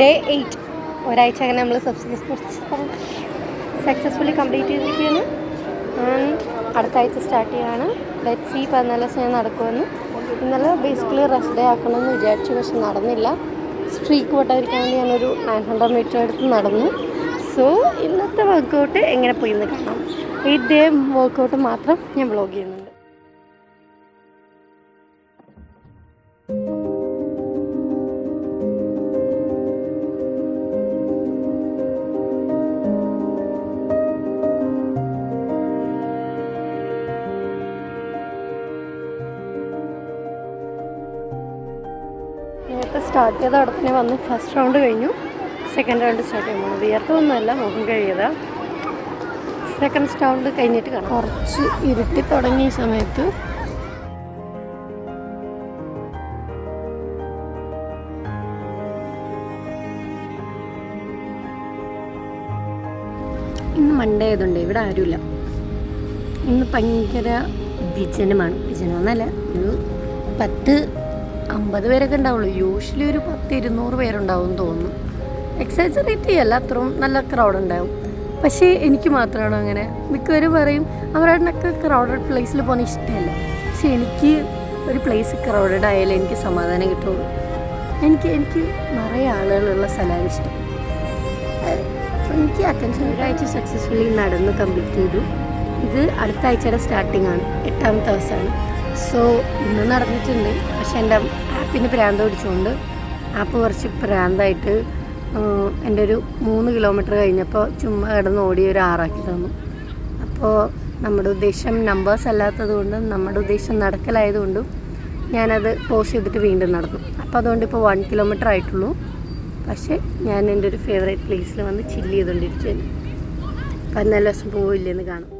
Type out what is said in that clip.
Day 8 ഒരാഴ്ച അങ്ങനെ നമ്മൾ സക്സസ്ഫുള്ളി കംപ്ലീറ്റ് ചെയ്തിരിക്കുകയാണ്. അടുത്ത ആഴ്ച സ്റ്റാർട്ട് ചെയ്യുകയാണ്. ലെറ്റ് സീ 14 ദിവസം ഞാൻ നടക്കുമെന്ന്. ഇന്നലെ ബേസിക്കലി റെസ്റ്റ് ഡേ ആക്കണമെന്ന് വിചാരിച്ചു, പക്ഷെ നടന്നില്ല. സ്ട്രീക്ക് പൊട്ടാതിരിക്കാൻ വേണ്ടി ഞാനൊരു 900 മീറ്റർ അടുത്ത് നടന്നു. സോ ഇന്നത്തെ വർക്കൗട്ട് എങ്ങനെ പോയി എന്ന് കാണാം. 8 ഡേ വർക്കൗട്ട് മാത്രം ഞാൻ വ്ളോഗ് ചെയ്യുന്നുണ്ട്. നേരത്തെ സ്റ്റാർട്ട് ചെയ്ത അവിടെ തന്നെ വന്നു. ഫസ്റ്റ് റൗണ്ട് കഴിഞ്ഞു, സെക്കൻഡ് റൗണ്ട് സ്റ്റാർട്ട് ചെയ്യുമ്പോൾ വിയർത്തൊന്നുമല്ല, മുഖം കഴിയതാ. സെക്കൻഡ് റൗണ്ട് കഴിഞ്ഞിട്ട് കാണാം. കുറച്ച് ഇരുട്ടി തുടങ്ങിയ സമയത്ത് ഇന്ന് മൺഡേ ആയതുകൊണ്ട് ഇവിടെ ആരുമില്ല. ഇന്ന് ഭയങ്കര വിജനമാണ്. വിജനമെന്നല്ല, ഒരു 10-50 പേരൊക്കെ ഉണ്ടാവുള്ളൂ. യൂഷ്വലി ഒരു 10-200 പേരുണ്ടാവും എന്ന് തോന്നുന്നു. എക്സാജറേറ്റ് ചെയ്യല്ല, അത്രയും നല്ല ക്രൗഡ് ഉണ്ടാവും. പക്ഷേ എനിക്ക് മാത്രമാണ് അങ്ങനെ. മിക്കവരും പറയും അവരോടൊക്കെ ക്രൗഡഡ് പ്ലേസിൽ പോകുന്ന ഇഷ്ടമല്ല. പക്ഷെ എനിക്ക് ഒരു പ്ലേസ് ക്രൗഡഡ് ആയാലും എനിക്ക് സമാധാനം കിട്ടുള്ളൂ. എനിക്ക് നിറയെ ആളുകളുള്ള സ്ഥലമാണ് ഇഷ്ടം. എനിക്ക് അറ്റൻഷൻ ഒരാഴ്ച സക്സസ്ഫുള്ളി നടന്ന് കംപ്ലീറ്റ് ചെയ്തു. ഇത് അടുത്ത ആഴ്ചയുടെ സ്റ്റാർട്ടിംഗ് ആണ്, 8ാമത്തെ ദിവസമാണ്. സോ ഇന്ന് നടന്നിട്ടുണ്ട്. പക്ഷെ എൻ്റെ ആപ്പിന് പ്രാന്ത് പിടിച്ചുകൊണ്ട് ആപ്പ് കുറച്ച് പ്രാന്തായിട്ട് എൻ്റെ ഒരു 3 കിലോമീറ്റർ കഴിഞ്ഞപ്പോൾ ചുമ്മാ കിടന്ന് ഓടി ഒരു 6 ആക്കി തന്നു. അപ്പോൾ നമ്മുടെ ഉദ്ദേശം നമ്പേഴ്സ് അല്ലാത്തത് കൊണ്ടും നമ്മുടെ ഉദ്ദേശം നടക്കലായതുകൊണ്ടും ഞാനത് പോസ്റ്റ് ചെയ്തിട്ട് വീണ്ടും നടന്നു. അപ്പോൾ അതുകൊണ്ട് ഇപ്പോൾ 1 കിലോമീറ്റർ ആയിട്ടുള്ളൂ. പക്ഷേ ഞാൻ എൻ്റെ ഒരു ഫേവറേറ്റ് പ്ലേസിൽ വന്ന് ചില്ല് ചെയ്തുകൊണ്ടിരിക്കുകയാണ്. 14 ദിവസം പോവില്ലെന്ന് കാണാം.